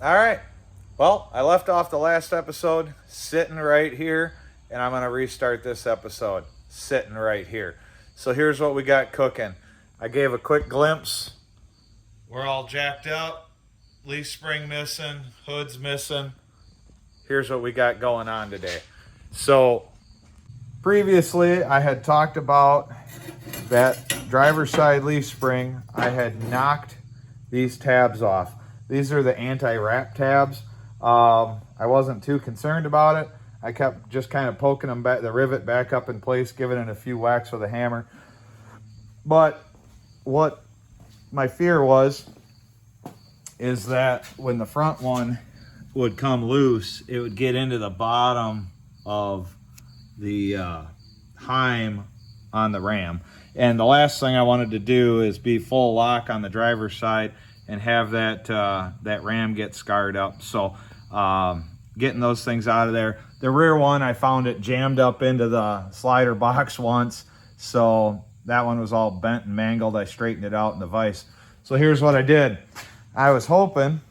All right. Well, I left off the last episode sitting right here, and I'm going to restart this episode sitting right here. So here's what we got cooking. I gave a quick glimpse. We're all jacked up. Leaf spring missing. Hood's missing. Here's what we got going on today. So previously, I had talked about that driver's side leaf spring. I had knocked these tabs off. These are the anti-wrap tabs. I wasn't too concerned about it. I kept just kind of poking them back, the rivet back up in place, giving it a few whacks with a hammer. But what my fear was is that when the front one would come loose, it would get into the bottom of the heim on the ram. And the last thing I wanted to do is be full lock on the driver's side and have that that ram get scarred up. So getting those things out of there. The rear one, I found it jammed up into the slider box once, so that one was all bent and mangled. I straightened it out in the vise. So here's what I did. I was hoping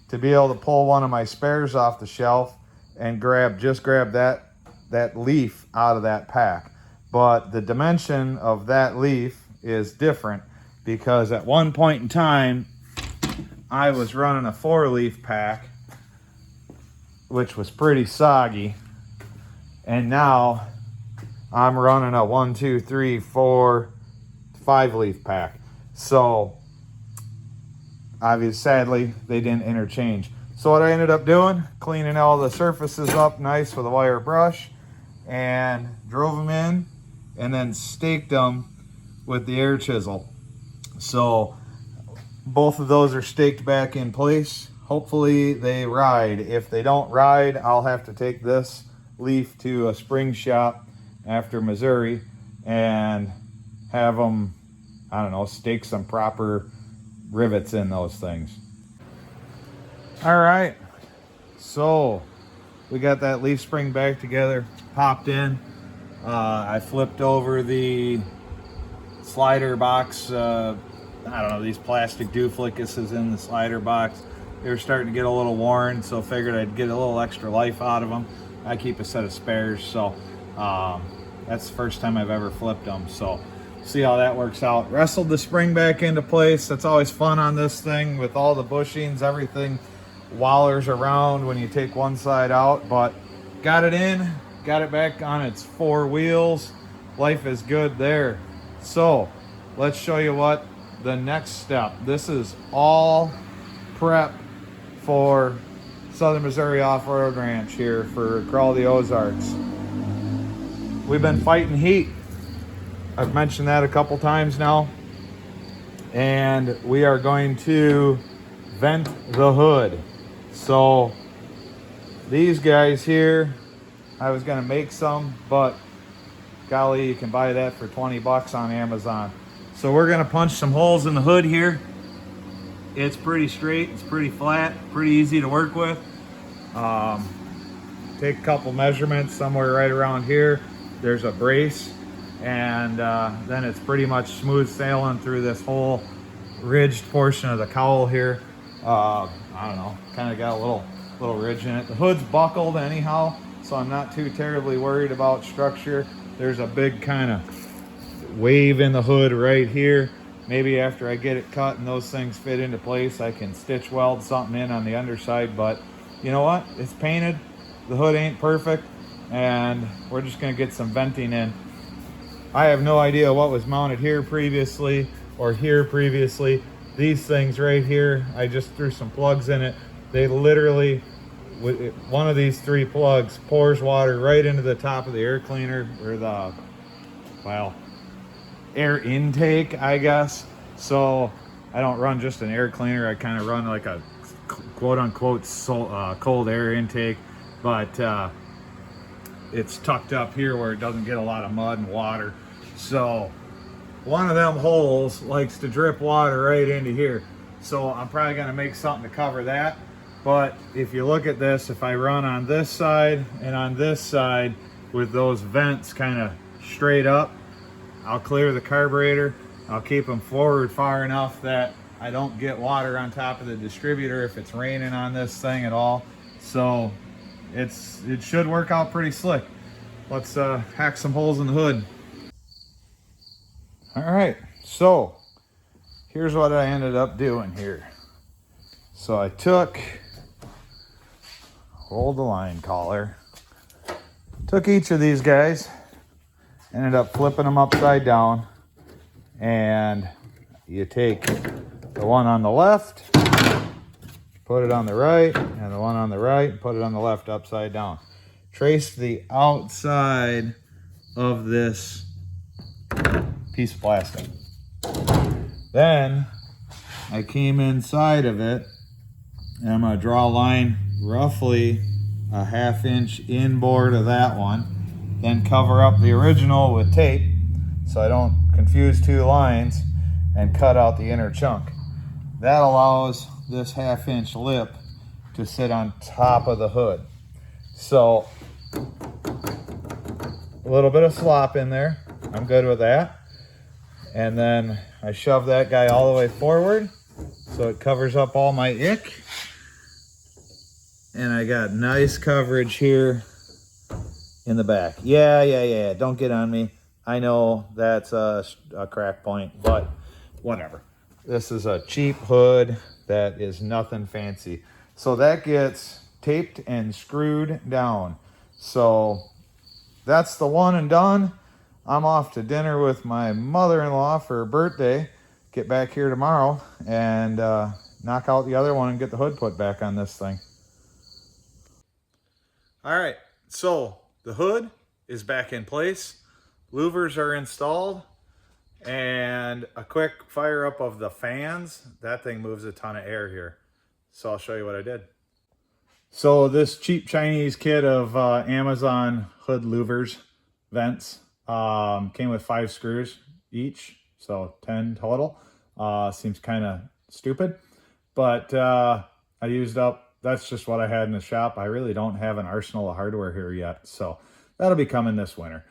to be able to pull one of my spares off the shelf and grab that leaf out of that pack. But the dimension of that leaf is different because at one point in time, I was running a 4-leaf pack, which was pretty soggy. And now I'm running a 1, 2, 3, 4, 5-leaf pack. So obviously, sadly, they didn't interchange. So what I ended up doing, cleaning all the surfaces up nice with a wire brush and drove them in and then staked them with the air chisel. So both of those are staked back in place. Hopefully they ride. If they don't ride, I'll have to take this leaf to a spring shop after Missouri and have them, I don't know, stake some proper rivets in those things. All right, so we got that leaf spring back together, popped in. I flipped over the slider box. I don't know, these plastic duplickuses in the slider box. They were starting to get a little worn, so figured I'd get a little extra life out of them. I keep a set of spares, so that's the first time I've ever flipped them. So see how that works out. Wrestled the spring back into place. That's always fun on this thing with all the bushings. Everything wallers around when you take one side out, but got it in, got it back on its 4 wheels. Life is good there. So let's show you what the next step. This is all prep for Southern Missouri Off-Road Ranch here for Crawl the Ozarks. We've been fighting heat. I've mentioned that a couple times now. And we are going to vent the hood. So these guys here, I was gonna make some, but golly, you can buy that for 20 bucks on Amazon. So we're gonna punch some holes in the hood here. It's pretty straight, it's pretty flat, pretty easy to work with. Take a couple measurements somewhere right around here. There's a brace, and then it's pretty much smooth sailing through this whole ridged portion of the cowl here. I don't know, kind of got a little ridge in it. The hood's buckled anyhow, so I'm not too terribly worried about structure. There's a big kind of wave in the hood right here. Maybe after I get it cut and those things fit into place, I can stitch weld something in on the underside. But you know what? It's painted. The hood ain't perfect, and we're just gonna get some venting in. I have no idea what was mounted here previously or here previously. These things right here, I just threw some plugs in it. They literally, one of these 3 plugs pours water right into the top of the air cleaner, or the, well, air intake, I guess. So I don't run just an air cleaner. I kind of run like a quote-unquote cold air intake, but it's tucked up here where it doesn't get a lot of mud and water. So one of them holes likes to drip water right into here. So I'm probably gonna make something to cover that. But if you look at this, if I run on this side and on this side with those vents kind of straight up, I'll clear the carburetor. I'll keep them forward far enough that I don't get water on top of the distributor if it's raining on this thing at all. So it should work out pretty slick. Let's hack some holes in the hood. All right, so here's what I ended up doing here. So I hold the line collar, took each of these guys, ended up flipping them upside down, and you take the one on the left, put it on the right, and the one on the right, put it on the left upside down. Trace the outside of this piece of plastic. Then I came inside of it, and I'm going to draw a line roughly a 1/2 inch inboard of that one, then cover up the original with tape so I don't confuse two lines, and cut out the inner chunk. That allows this 1/2 inch lip to sit on top of the hood. So a little bit of slop in there, I'm good with that. And then I shove that guy all the way forward so it covers up all my ick. And I got nice coverage here in the back. Yeah, don't get on me. I know that's a crack point, but whatever. This is a cheap hood that is nothing fancy. So that gets taped and screwed down. So that's the one and done. I'm off to dinner with my mother-in-law for her birthday. Get back here tomorrow and knock out the other one and get the hood put back on this thing. All right, so the hood is back in place. Louvers are installed, and a quick fire up of the fans. That thing moves a ton of air here. So I'll show you what I did. So this cheap Chinese kit of Amazon hood louvers vents came with 5 screws each, so 10 total. Seems kind of stupid, but I used up, that's just what I had in the shop. I really don't have an arsenal of hardware here yet, so that'll be coming this winter.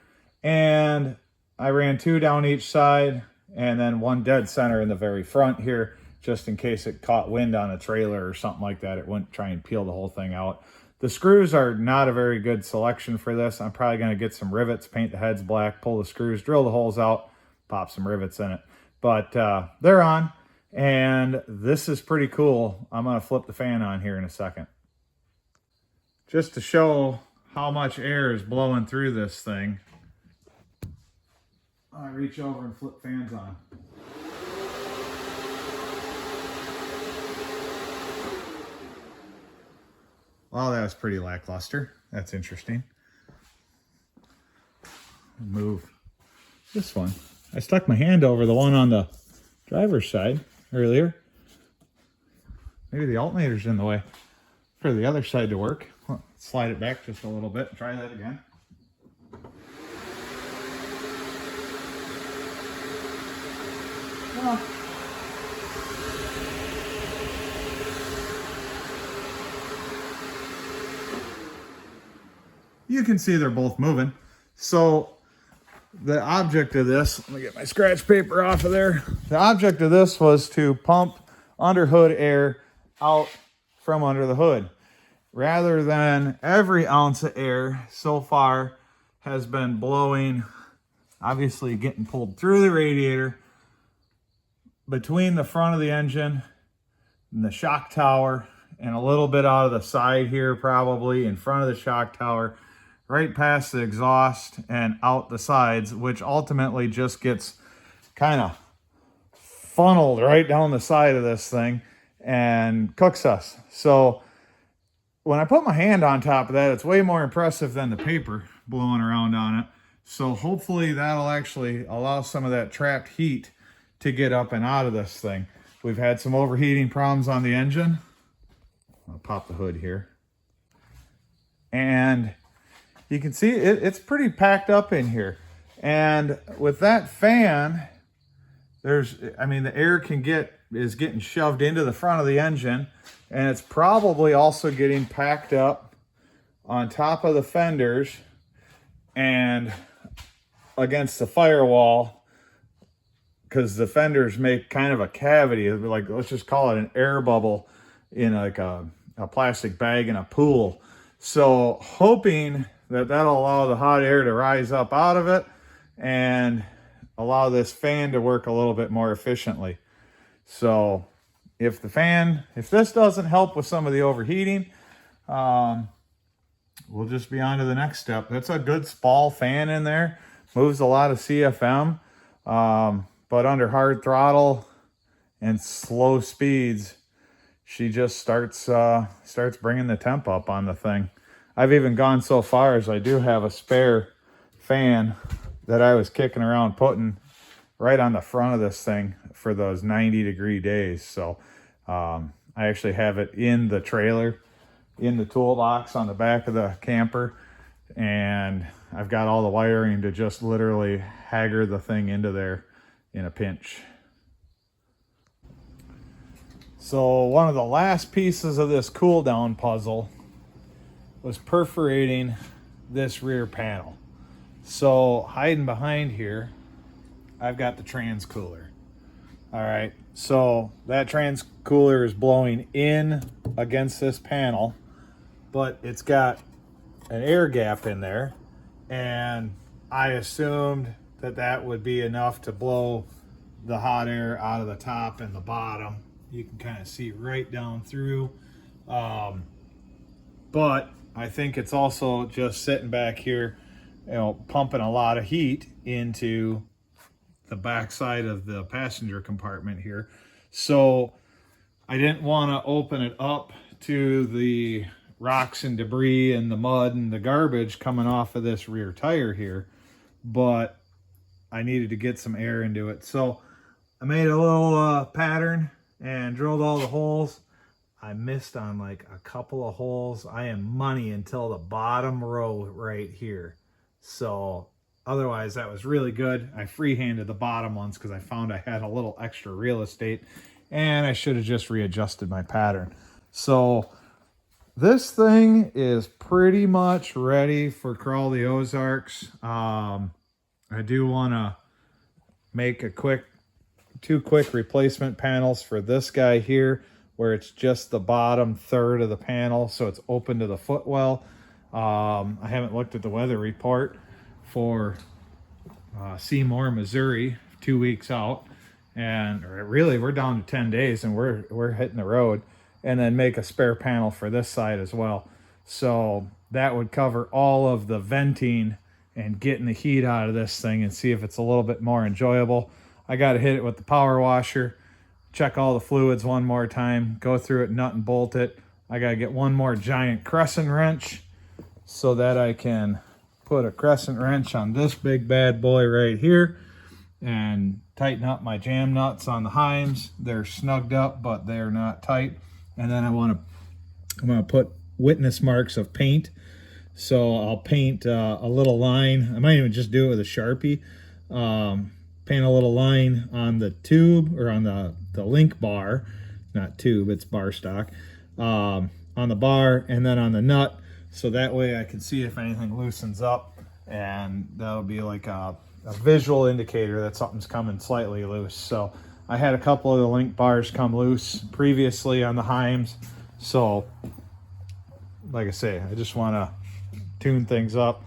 And I ran 2 down each side, and then 1 dead center in the very front here, just in case it caught wind on a trailer or something like that. It wouldn't try and peel the whole thing out. The screws are not a very good selection for this. I'm probably going to get some rivets, paint the heads black, pull the screws, drill the holes out, pop some rivets in it. But they're on, and this is pretty cool. I'm going to flip the fan on here in a second. Just to show how much air is blowing through this thing, I reach over and flip fans on. Well, that was pretty lackluster. That's interesting. Move this one. I stuck my hand over the one on the driver's side earlier. Maybe the alternator's in the way for the other side to work. Well, slide it back just a little bit. Try that again. Well, you can see they're both moving. So the object of this, let me get my scratch paper off of there. The object of this was to pump under hood air out from under the hood, rather than every ounce of air so far has been blowing, obviously getting pulled through the radiator, between the front of the engine and the shock tower, and a little bit out of the side here, probably in front of the shock tower, right past the exhaust and out the sides, which ultimately just gets kind of funneled right down the side of this thing and cooks us. So when I put my hand on top of that, it's way more impressive than the paper blowing around on it. So hopefully that'll actually allow some of that trapped heat to get up and out of this thing. We've had some overheating problems on the engine. I'll pop the hood here. And you can see it's pretty packed up in here. And with that fan, the air is getting shoved into the front of the engine, and it's probably also getting packed up on top of the fenders and against the firewall because the fenders make kind of a cavity, like let's just call it an air bubble in like a plastic bag in a pool. So hoping that that'll allow the hot air to rise up out of it and allow this fan to work a little bit more efficiently. So if this doesn't help with some of the overheating, we'll just be on to the next step. That's a good Spall fan in there. Moves a lot of CFM, but under hard throttle and slow speeds, she just starts bringing the temp up on the thing. I've even gone so far as I do have a spare fan that I was kicking around putting right on the front of this thing for those 90-degree days. So I actually have it in the trailer, in the toolbox on the back of the camper, and I've got all the wiring to just literally hagger the thing into there in a pinch. So one of the last pieces of this cool down puzzle was perforating this rear panel. So hiding behind here, I've got the trans cooler. All right, so that trans cooler is blowing in against this panel, but it's got an air gap in there, and I assumed that that would be enough to blow the hot air out of the top and the bottom. You can kind of see right down through, but I think it's also just sitting back here, pumping a lot of heat into the backside of the passenger compartment here. So I didn't want to open it up to the rocks and debris and the mud and the garbage coming off of this rear tire here, but I needed to get some air into it. So I made a little pattern and drilled all the holes. I missed on like a couple of holes. I am money until the bottom row right here. So otherwise that was really good. I freehanded the bottom ones because I found I had a little extra real estate, and I should have just readjusted my pattern. So this thing is pretty much ready for Crawl the Ozarks. I do want to make two quick replacement panels for this guy here, where it's just the bottom third of the panel, so it's open to the footwell. I haven't looked at the weather report for Seymour, Missouri, 2 weeks out, and really we're down to 10 days and we're hitting the road. And then make a spare panel for this side as well. So that would cover all of the venting and getting the heat out of this thing and see if it's a little bit more enjoyable. I got to hit it with the power washer, check all the fluids one more time, go through it, nut and bolt it. I got to get one more giant crescent wrench so that I can put a crescent wrench on this big bad boy right here and tighten up my jam nuts on the heims. They're snugged up, but they're not tight. And then I'm going to put witness marks of paint. So I'll paint a little line. I might even just do it with a Sharpie. Paint a little line on the tube, or on the link bar, not tube, it's bar stock, on the bar and then on the nut. So that way I can see if anything loosens up, and that'll be like a visual indicator that something's coming slightly loose. So I had a couple of the link bars come loose previously on the heims. So like I say, I just want to tune things up.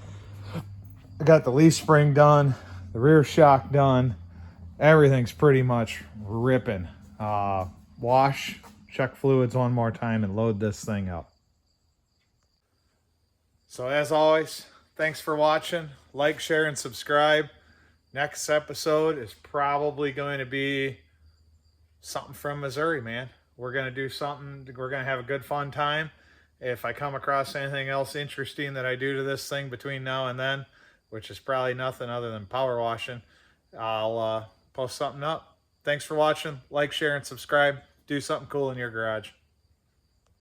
I got the leaf spring done, the rear shock done. Everything's pretty much ripping. Wash, check fluids one more time, and load this thing up. So as always, thanks for watching. Like, share, and subscribe. Next episode is probably going to be something from Missouri, man. We're going to do something. We're going to have a good, fun time. If I come across anything else interesting that I do to this thing between now and then, which is probably nothing other than power washing, I'll post something up. Thanks for watching. Like, share, and subscribe. Do something cool in your garage.